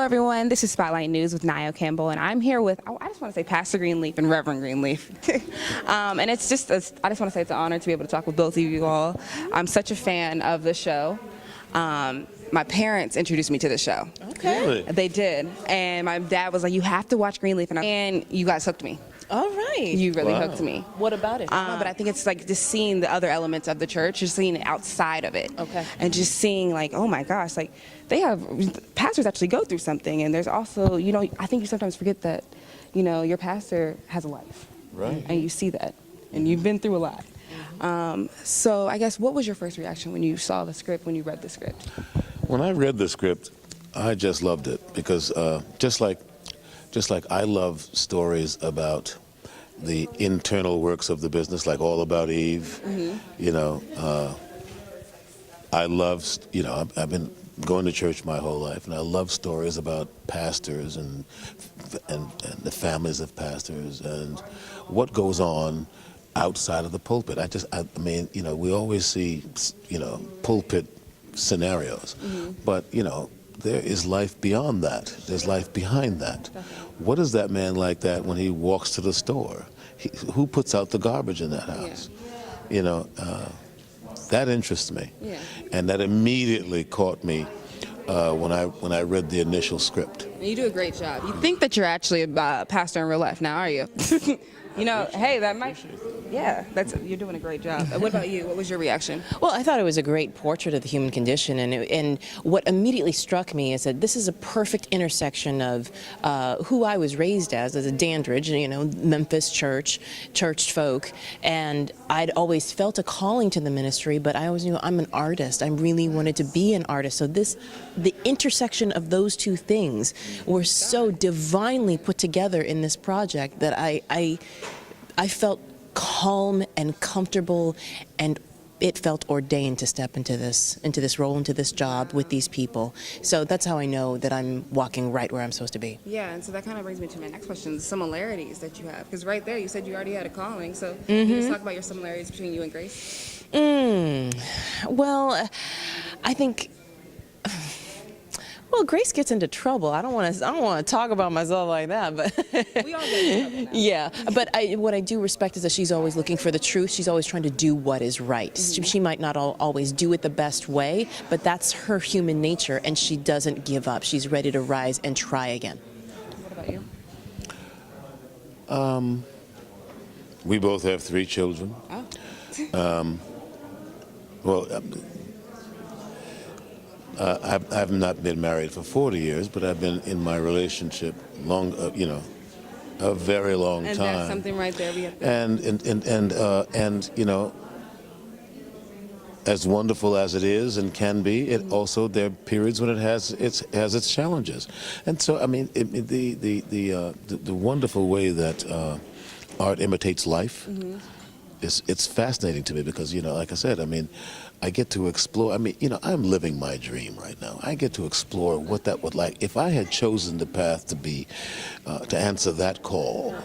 everyone. This is Spotlight News with Nio Campbell, and I'm here with, I just want to say Pastor Greenleaf and Reverend Greenleaf. And it's just, I just want to say it's an honor to be able to talk with both of you all. I'm such a fan of the show. My parents introduced me to the show. Okay. Really? They did. And my dad was like, you have to watch Greenleaf. And you guys hooked me. All right. You really Wow. hooked me. What about it? But I think it's like just seeing the other elements of the church, just seeing it outside of it. Okay. And just seeing like, oh my gosh, like they have, pastors actually go through something. And there's also, you know, I think you sometimes forget that, you know, your pastor has a life. Right. And you see that. And you've been through a lot. So I guess what was your first reaction when you saw the script, when you read the script? When I read the script, I just loved it because just like I love stories about the internal works of the business, like All About Eve. You know, I love, you know, I've been going to church my whole life, and I love stories about pastors and the families of pastors and what goes on outside of the pulpit. I mean, you know, we always see, you know, pulpit scenarios, but you know, there is life beyond that. There's life behind that. What is that man like that when he walks to the store? Who puts out the garbage in that house? Yeah. You know, that interests me, and that immediately caught me when I read the initial script. You do a great job. You think that you're actually a pastor in real life now, are you? You know, hey, that might, yeah, you're doing a great job. What about you? What was your reaction? Well, I thought it was a great portrait of the human condition, and what immediately struck me is that this is a perfect intersection of who I was raised as a Dandridge, you know, Memphis church folk, and I'd always felt a calling to the ministry, but I always knew I'm an artist. I really wanted to be an artist. So the intersection of those two things were so divinely put together in this project that I felt calm and comfortable, and it felt ordained to step into this role, into this job with these people. So that's how I know that I'm walking right where I'm supposed to be. Yeah, and so that kind of brings me to my next question, the similarities that you have. Because right there, you said you already had a calling. So can you just talk about your similarities between you and Grace? Well, I think... Well, Grace gets into trouble. I don't want to talk about myself like that, but We all get in trouble now. yeah. But what I do respect is that she's always looking for the truth. She's always trying to do what is right. She might not always do it the best way, but that's her human nature, and she doesn't give up. She's ready to rise and try again. What about you? We both have 3 children. Oh. Well, I've not been married for 40 years, but I've been in my relationship you know, a very long time. And that's something right there we have to... And you know, as wonderful as it is and can be, it also, there are periods when it has its challenges. And so, I mean, the wonderful way that art imitates life. It's fascinating to me because, you know, like I said, I mean, I get to explore. I mean, you know, I'm living my dream right now. I get to explore what that would like. If I had chosen the path to be, to answer that call,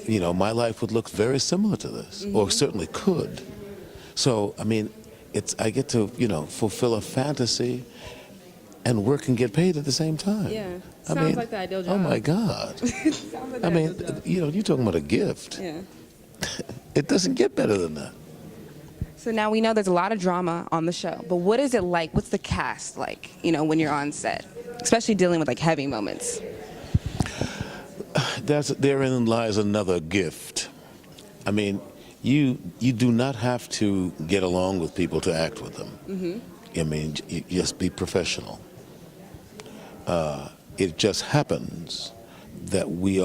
you know, my life would look very similar to this, or certainly could. So, I mean, I get to, you know, fulfill a fantasy and work and get paid at the same time. Yeah, I sounds mean, like the ideal job. Oh my God. Sounds like the I mean, ideal job. you know, you're talking about a gift. Yeah. It doesn't get better than that. So now we know there's a lot of drama on the show, but what is it like? What's the cast like, you know, when you're on set, especially dealing with like heavy moments? Therein lies another gift. I mean, you do not have to get along with people to act with them. I mean, you just be professional. It just happens that we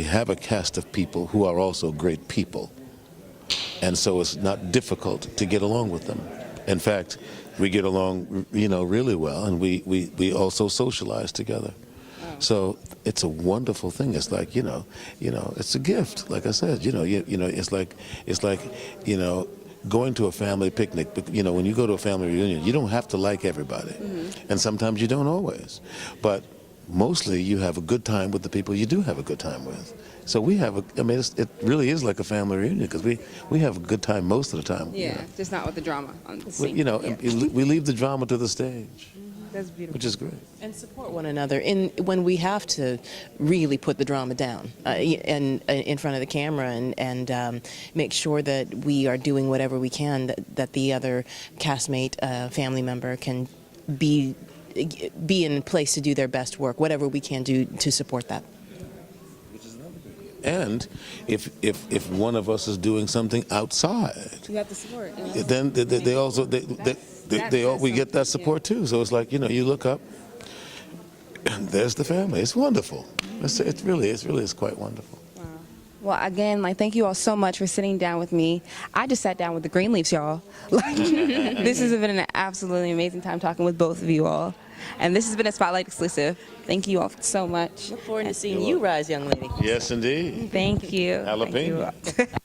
have a cast of people who are also great people. And so it's not difficult to get along with them. In fact, we get along, you know, really well, and we also socialize together. Oh. So it's a wonderful thing. It's like, you know, it's a gift. Like I said, you know, it's like, you know, going to a family picnic. But, you know, when you go to a family reunion, you don't have to like everybody, and sometimes you don't always. But mostly you have a good time with the people you do have a good time with. So we have I mean, it really is like a family reunion because we have a good time most of the time. Yeah, you know. just not with the drama on the scene. You know, yeah. we leave the drama to the stage. That's beautiful. which is great. And support one another in when we have to really put the drama down and in front of the camera and make sure that we are doing whatever we can that the other castmate, family member can be in place to do their best work, whatever we can do to support that. And if one of us is doing something outside, You have the support. then they also we get that support too. So it's like, you know, you look up and there's the family. It's wonderful. It really is quite wonderful. Well, again, like, thank you all so much for sitting down with me. I just sat down with the Greenleafs, y'all. Like, this has been an absolutely amazing time talking with both of you all. And this has been a Spotlight exclusive. Thank you all so much. Look forward to seeing you rise, young lady. Yes, indeed. Thank you. Jalapeno. Thank you.